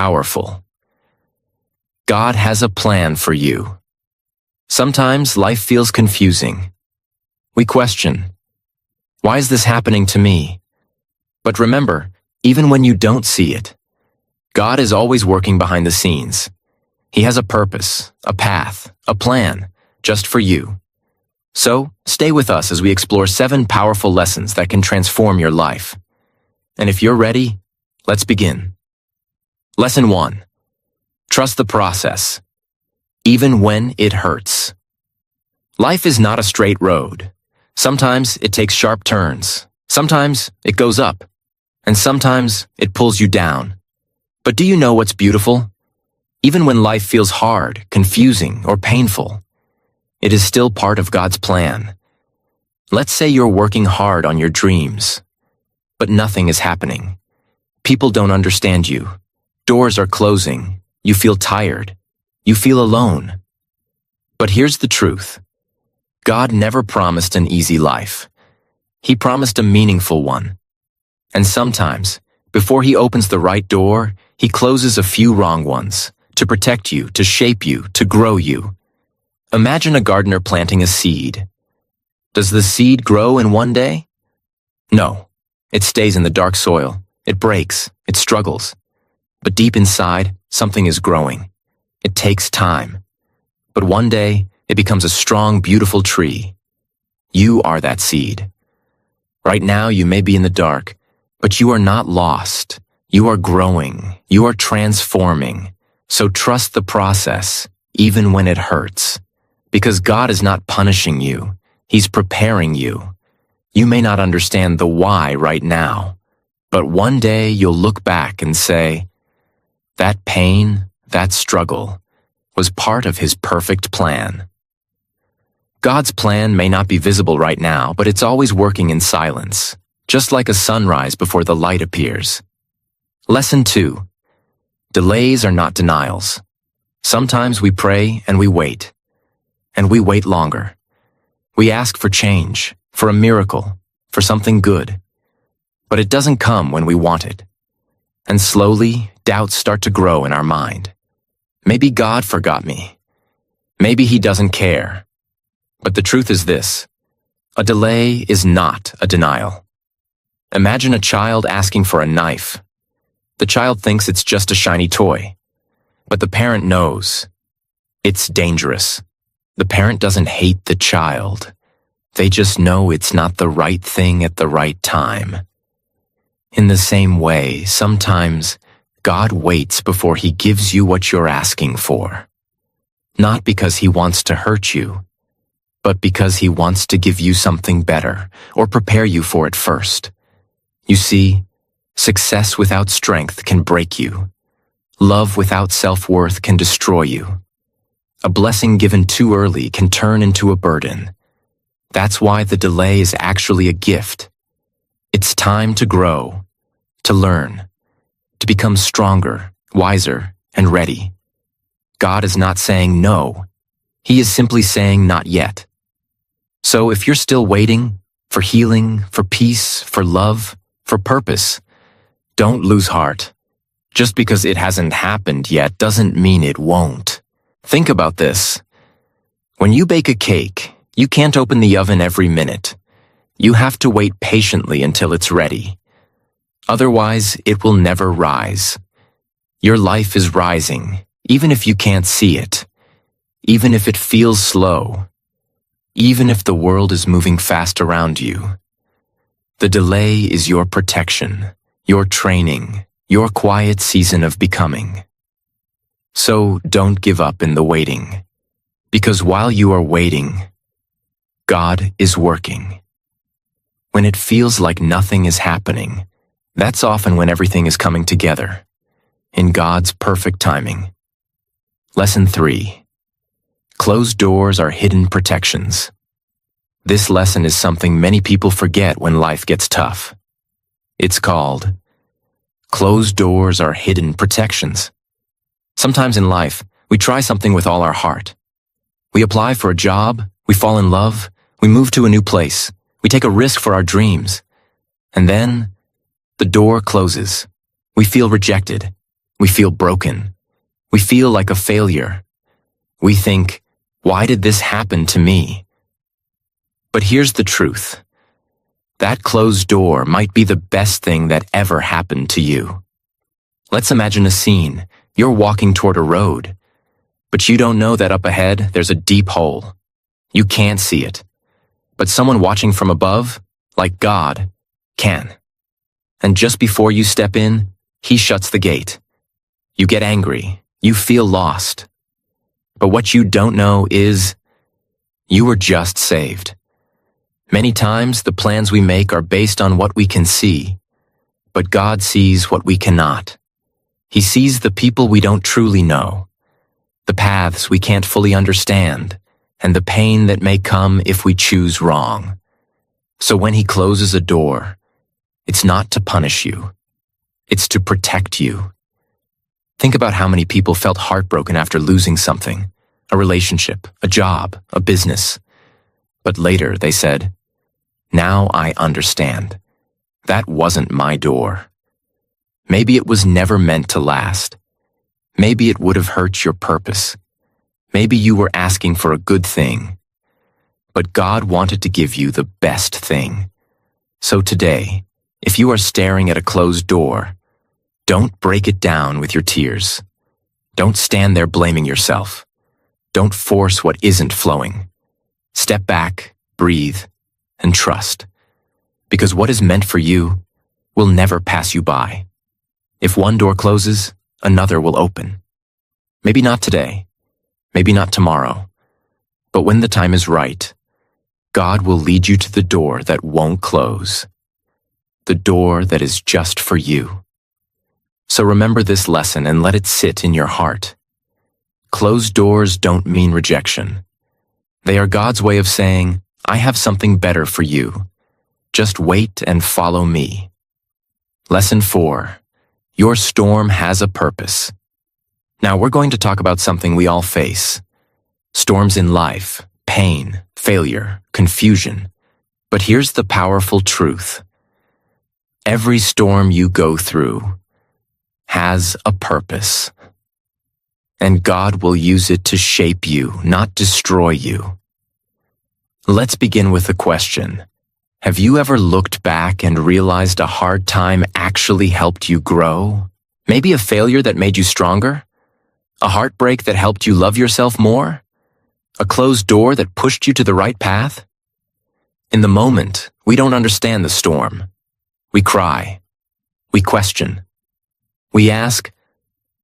powerful. God has a plan for you. Sometimes life feels confusing. We question, why is this happening to me? But remember, even when you don't see it, God is always working behind the scenes. He has a purpose, a path, a plan, just for you. So, stay with us as we explore 7 powerful lessons that can transform your life. And if you're ready, let's begin. Lesson 1. Trust the process, even when it hurts. Life is not a straight road. Sometimes it takes sharp turns. Sometimes it goes up. And sometimes it pulls you down. But do you know what's beautiful? Even when life feels hard, confusing, or painful, it is still part of God's plan. Let's say you're working hard on your dreams, but nothing is happening. People don't understand you. Doors are closing. You feel tired. You feel alone. But here's the truth. God never promised an easy life. He promised a meaningful one. And sometimes, before He opens the right door, He closes a few wrong ones to protect you, to shape you, to grow you. Imagine a gardener planting a seed. Does the seed grow in one day? No. It stays in the dark soil. It breaks. It struggles. But deep inside, something is growing. It takes time. But one day, it becomes a strong, beautiful tree. You are that seed. Right now, you may be in the dark, but you are not lost. You are growing. You are transforming. So trust the process, even when it hurts. Because God is not punishing you. He's preparing you. You may not understand the why right now, but one day you'll look back and say, that pain, that struggle, was part of His perfect plan. God's plan may not be visible right now, but it's always working in silence, just like a sunrise before the light appears. Lesson 2. Delays are not denials. Sometimes we pray and we wait longer. We ask for change, for a miracle, for something good. But it doesn't come when we want it. And slowly, doubts start to grow in our mind. Maybe God forgot me. Maybe He doesn't care. But the truth is this: a delay is not a denial. Imagine a child asking for a knife. The child thinks it's just a shiny toy. But the parent knows it's dangerous. The parent doesn't hate the child. They just know it's not the right thing at the right time. In the same way, sometimes God waits before He gives you what you're asking for. Not because He wants to hurt you, but because He wants to give you something better or prepare you for it first. You see, success without strength can break you. Love without self-worth can destroy you. A blessing given too early can turn into a burden. That's why the delay is actually a gift. It's time to grow, to learn, to become stronger, wiser, and ready. God is not saying no. He is simply saying not yet. So if you're still waiting for healing, for peace, for love, for purpose, don't lose heart. Just because it hasn't happened yet doesn't mean it won't. Think about this. When you bake a cake, you can't open the oven every minute. You have to wait patiently until it's ready. Otherwise, it will never rise. Your life is rising, even if you can't see it, even if it feels slow, even if the world is moving fast around you. The delay is your protection, your training, your quiet season of becoming. So don't give up in the waiting, because while you are waiting, God is working. When it feels like nothing is happening, that's often when everything is coming together, in God's perfect timing. Lesson 3. Closed doors are hidden protections. This lesson is something many people forget when life gets tough. It's called closed doors are hidden protections. Sometimes in life, we try something with all our heart. We apply for a job, we fall in love, we move to a new place, we take a risk for our dreams. And then, the door closes. We feel rejected. We feel broken. We feel like a failure. We think, why did this happen to me? But here's the truth. That closed door might be the best thing that ever happened to you. Let's imagine a scene. You're walking toward a road, but you don't know that up ahead there's a deep hole. You can't see it, but someone watching from above, like God, can. And just before you step in, He shuts the gate. You get angry. You feel lost. But what you don't know is, you were just saved. Many times, the plans we make are based on what we can see, but God sees what we cannot. He sees the people we don't truly know, the paths we can't fully understand, and the pain that may come if we choose wrong. So when He closes a door, it's not to punish you. It's to protect you. Think about how many people felt heartbroken after losing something, a relationship, a job, a business. But later they said, "Now I understand. That wasn't my door." Maybe it was never meant to last. Maybe it would have hurt your purpose. Maybe you were asking for a good thing. But God wanted to give you the best thing. So today, if you are staring at a closed door, don't break it down with your tears. Don't stand there blaming yourself. Don't force what isn't flowing. Step back, breathe, and trust. Because what is meant for you will never pass you by. If one door closes, another will open. Maybe not today, maybe not tomorrow, but when the time is right, God will lead you to the door that won't close. The door that is just for you. So remember this lesson and let it sit in your heart. Closed doors don't mean rejection. They are God's way of saying, I have something better for you. Just wait and follow me. Lesson 4. Your storm has a purpose. Now we're going to talk about something we all face. Storms in life, pain, failure, confusion. But here's the powerful truth. Every storm you go through has a purpose. And God will use it to shape you, not destroy you. Let's begin with a question. Have you ever looked back and realized a hard time actually helped you grow? Maybe a failure that made you stronger? A heartbreak that helped you love yourself more? A closed door that pushed you to the right path? In the moment, we don't understand the storm. We cry. We question. We ask,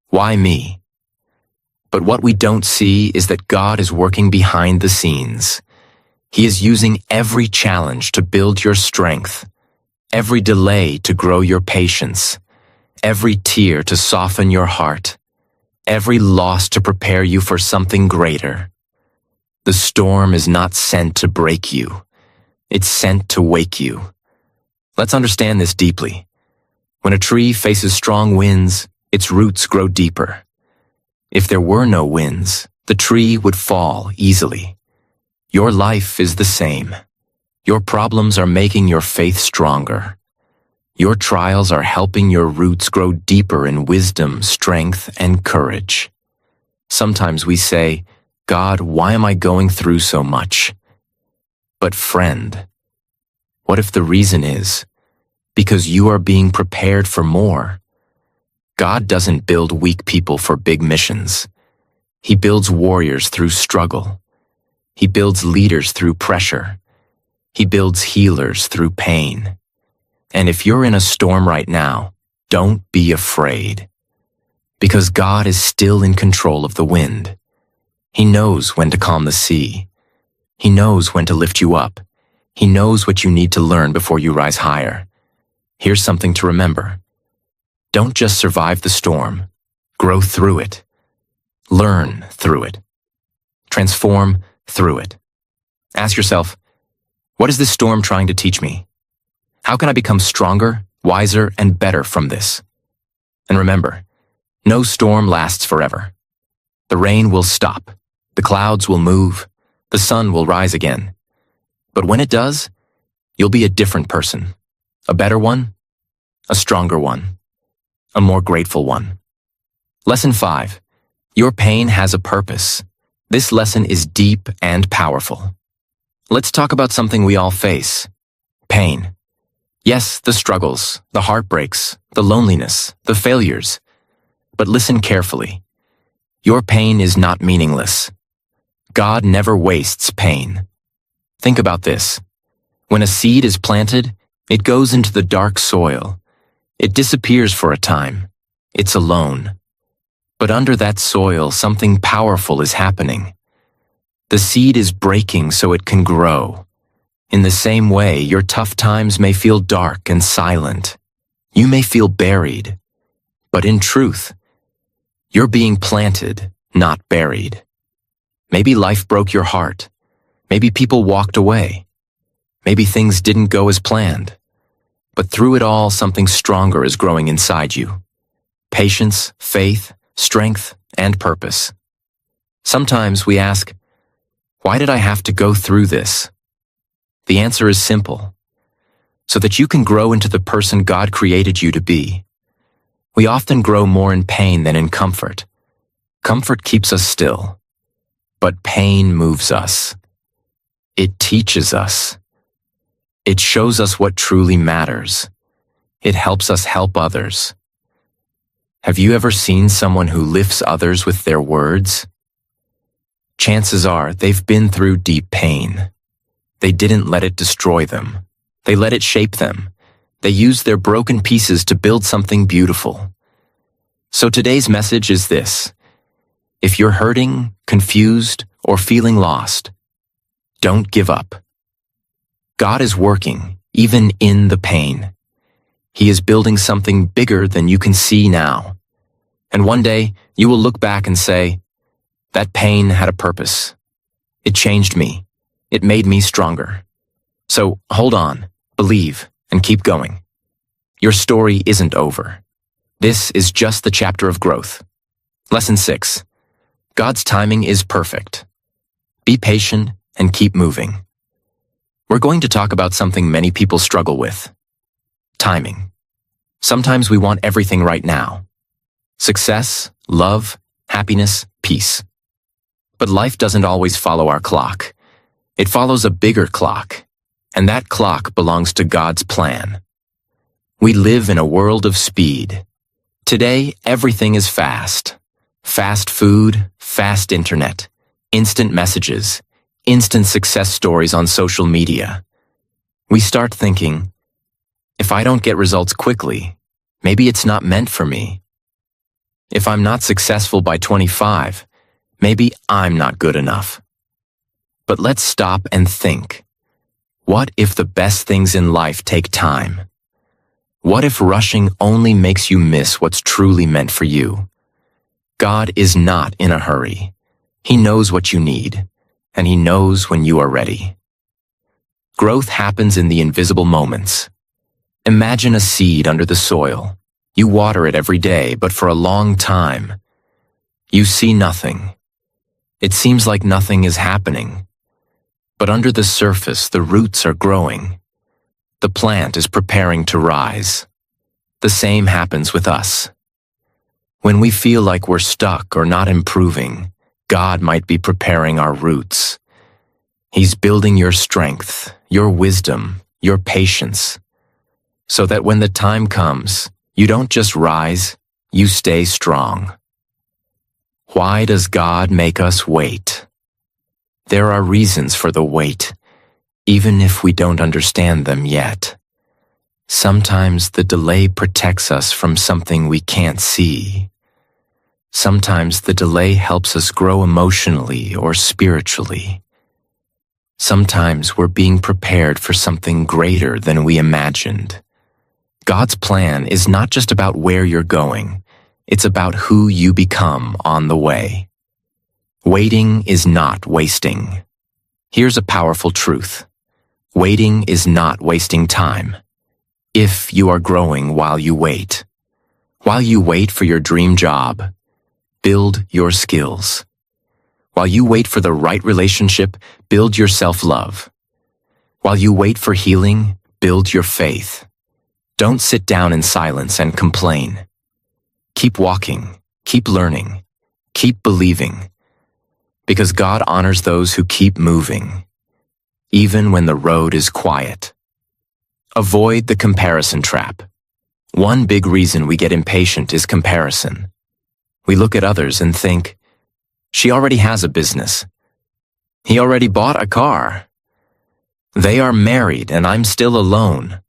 why me? But what we don't see is that God is working behind the scenes. He is using every challenge to build your strength, every delay to grow your patience, every tear to soften your heart, every loss to prepare you for something greater. The storm is not sent to break you. It's sent to wake you. Let's understand this deeply. When a tree faces strong winds, its roots grow deeper. If there were no winds, the tree would fall easily. Your life is the same. Your problems are making your faith stronger. Your trials are helping your roots grow deeper in wisdom, strength, and courage. Sometimes we say, God, why am I going through so much? But friend, what if the reason is because you are being prepared for more? God doesn't build weak people for big missions. He builds warriors through struggle. He builds leaders through pressure. He builds healers through pain. And if you're in a storm right now, don't be afraid. Because God is still in control of the wind. He knows when to calm the sea. He knows when to lift you up. He knows what you need to learn before you rise higher. Here's something to remember. Don't just survive the storm. Grow through it. Learn through it. Transform through it. Ask yourself, what is this storm trying to teach me? How can I become stronger, wiser, and better from this? And remember, no storm lasts forever. The rain will stop. The clouds will move. The sun will rise again. But when it does, you'll be a different person. A better one, a stronger one, a more grateful one. Lesson 5. Your pain has a purpose. This lesson is deep and powerful. Let's talk about something we all face. Pain. Yes, the struggles, the heartbreaks, the loneliness, the failures. But listen carefully. Your pain is not meaningless. God never wastes pain. Think about this. When a seed is planted, it goes into the dark soil. It disappears for a time. It's alone. But under that soil, something powerful is happening. The seed is breaking so it can grow. In the same way, your tough times may feel dark and silent. You may feel buried. But in truth, you're being planted, not buried. Maybe life broke your heart. Maybe people walked away. Maybe things didn't go as planned. But through it all, something stronger is growing inside you. Patience, faith, strength, and purpose. Sometimes we ask, why did I have to go through this? The answer is simple. So that you can grow into the person God created you to be. We often grow more in pain than in comfort. Comfort keeps us still. But pain moves us. It teaches us. It shows us what truly matters. It helps us help others. Have you ever seen someone who lifts others with their words? Chances are they've been through deep pain. They didn't let it destroy them. They let it shape them. They used their broken pieces to build something beautiful. So today's message is this. If you're hurting, confused, or feeling lost, don't give up. God is working, even in the pain. He is building something bigger than you can see now. And one day, you will look back and say, that pain had a purpose. It changed me. It made me stronger. So hold on, believe, and keep going. Your story isn't over. This is just the chapter of growth. Lesson 6. God's timing is perfect. Be patient and keep moving. We're going to talk about something many people struggle with. Timing. Sometimes we want everything right now. Success, love, happiness, peace. But life doesn't always follow our clock. It follows a bigger clock, and that clock belongs to God's plan. We live in a world of speed. Today, everything is fast. Fast food, fast internet, instant messages, instant success stories on social media. We start thinking, if I don't get results quickly, maybe it's not meant for me. If I'm not successful by 25, maybe I'm not good enough. But let's stop and think. What if the best things in life take time? What if rushing only makes you miss what's truly meant for you? God is not in a hurry. He knows what you need, and He knows when you are ready. Growth happens in the invisible moments. Imagine a seed under the soil. You water it every day, but for a long time, you see nothing. It seems like nothing is happening. But under the surface, the roots are growing. The plant is preparing to rise. The same happens with us. When we feel like we're stuck or not improving, God might be preparing our roots. He's building your strength, your wisdom, your patience, so that when the time comes, you don't just rise, you stay strong. Why does God make us wait? There are reasons for the wait, even if we don't understand them yet. Sometimes the delay protects us from something we can't see. Sometimes the delay helps us grow emotionally or spiritually. Sometimes we're being prepared for something greater than we imagined. God's plan is not just about where you're going, it's about who you become on the way. Waiting is not wasting. Here's a powerful truth. Waiting is not wasting time. If you are growing while you wait. While you wait for your dream job, build your skills. While you wait for the right relationship, build your self-love. While you wait for healing, build your faith. Don't sit down in silence and complain. Keep walking, Keep learning. Keep believing. Because God honors those who keep moving, even when the road is quiet. Avoid the comparison trap. One big reason we get impatient is comparison. We look at others and think, she already has a business. He already bought a car. They are married and I'm still alone.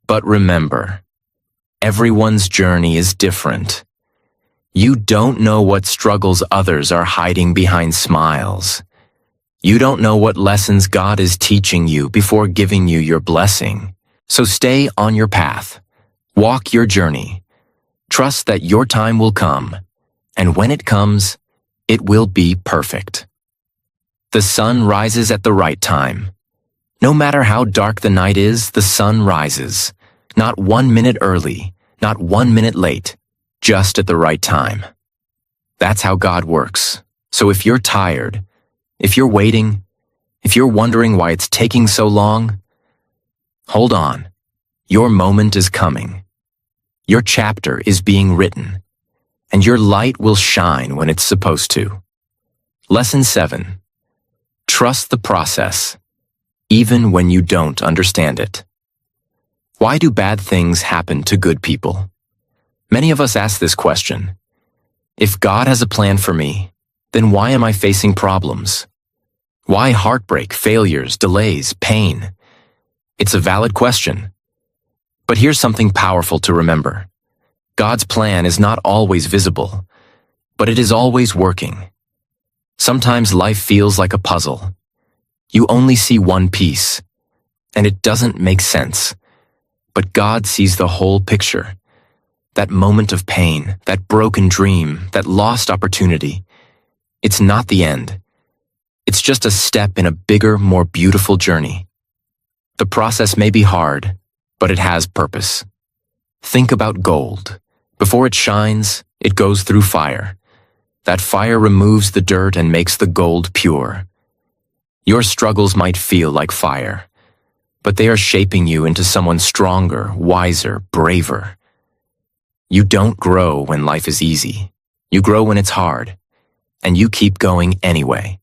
But remember, everyone's journey is different. You don't know what struggles others are hiding behind smiles. You don't know what lessons God is teaching you before giving you your blessing. So stay on your path. Walk your journey. Trust that your time will come, and when it comes, it will be perfect. The sun rises at the right time. No matter how dark the night is, the sun rises. Not 1 minute early, not 1 minute late, just at the right time. That's how God works. So if you're tired, if you're waiting, if you're wondering why it's taking so long, hold on. Your moment is coming. Your chapter is being written, and your light will shine when it's supposed to. Lesson 7. Trust the process, even when you don't understand it. Why do bad things happen to good people? Many of us ask this question. If God has a plan for me, then why am I facing problems? Why heartbreak, failures, delays, pain? It's a valid question. But here's something powerful to remember. God's plan is not always visible, but it is always working. Sometimes life feels like a puzzle. You only see one piece, and it doesn't make sense. But God sees the whole picture. That moment of pain, that broken dream, that lost opportunity. It's not the end. It's just a step in a bigger, more beautiful journey. The process may be hard, but it has purpose. Think about gold. Before it shines, it goes through fire. That fire removes the dirt and makes the gold pure. Your struggles might feel like fire, but they are shaping you into someone stronger, wiser, braver. You don't grow when life is easy. You grow when it's hard, and you keep going anyway.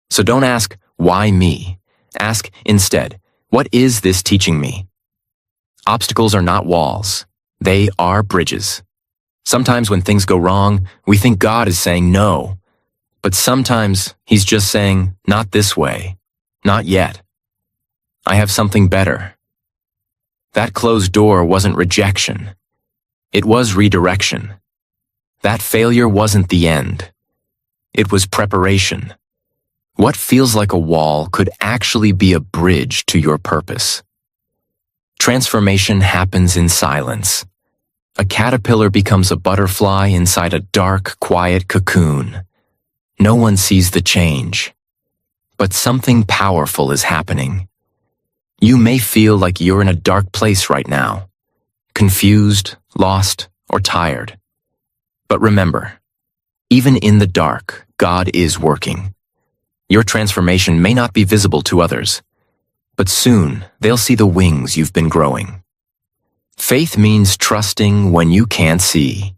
So don't ask, why me? Ask instead, what is this teaching me? Obstacles are not walls. They are bridges. Sometimes when things go wrong, we think God is saying no. But sometimes He's just saying, not this way. Not yet. I have something better. That closed door wasn't rejection. It was redirection. That failure wasn't the end. It was preparation. What feels like a wall could actually be a bridge to your purpose. Transformation happens in silence. A caterpillar becomes a butterfly inside a dark, quiet cocoon. No one sees the change. But something powerful is happening. You may feel like you're in a dark place right now, confused, lost, or tired. But remember, even in the dark, God is working. Your transformation may not be visible to others, but soon they'll see the wings you've been growing. Faith means trusting when you can't see.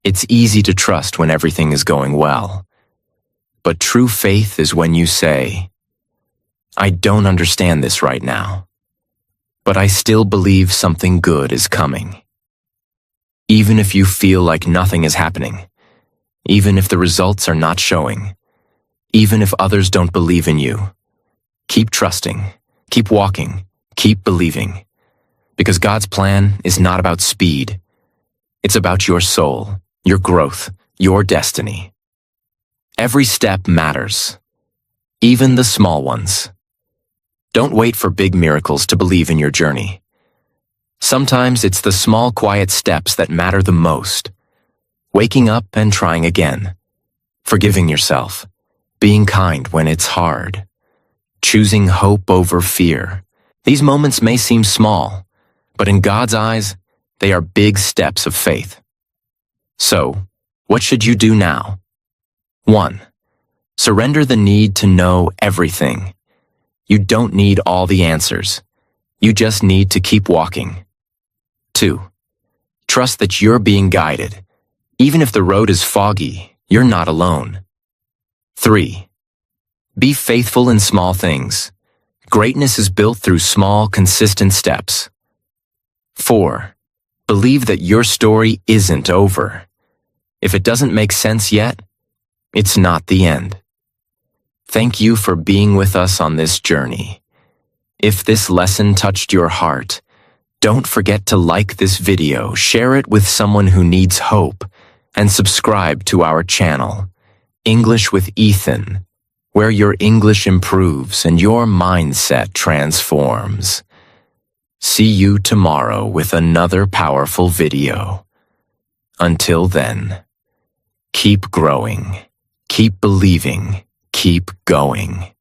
It's easy to trust when everything is going well. But true faith is when you say, I don't understand this right now, but I still believe something good is coming. Even if you feel like nothing is happening, even if the results are not showing, even if others don't believe in you, keep trusting, keep walking, keep believing. Because God's plan is not about speed. It's about your soul, your growth, your destiny. Every step matters, even the small ones. Don't wait for big miracles to believe in your journey. Sometimes it's the small, quiet steps that matter the most. Waking up and trying again. Forgiving yourself. Being kind when it's hard. Choosing hope over fear. These moments may seem small, but in God's eyes, they are big steps of faith. So, what should you do now? 1. Surrender the need to know everything. You don't need all the answers. You just need to keep walking. 2. Trust that you're being guided. Even if the road is foggy, you're not alone. 3. Be faithful in small things. Greatness is built through small, consistent steps. 4. Believe that your story isn't over. If it doesn't make sense yet, it's not the end. Thank you for being with us on this journey. If this lesson touched your heart, don't forget to like this video, share it with someone who needs hope, and subscribe to our channel, English with Ethan, where your English improves and your mindset transforms. See you tomorrow with another powerful video. Until then, keep growing, keep believing, keep going.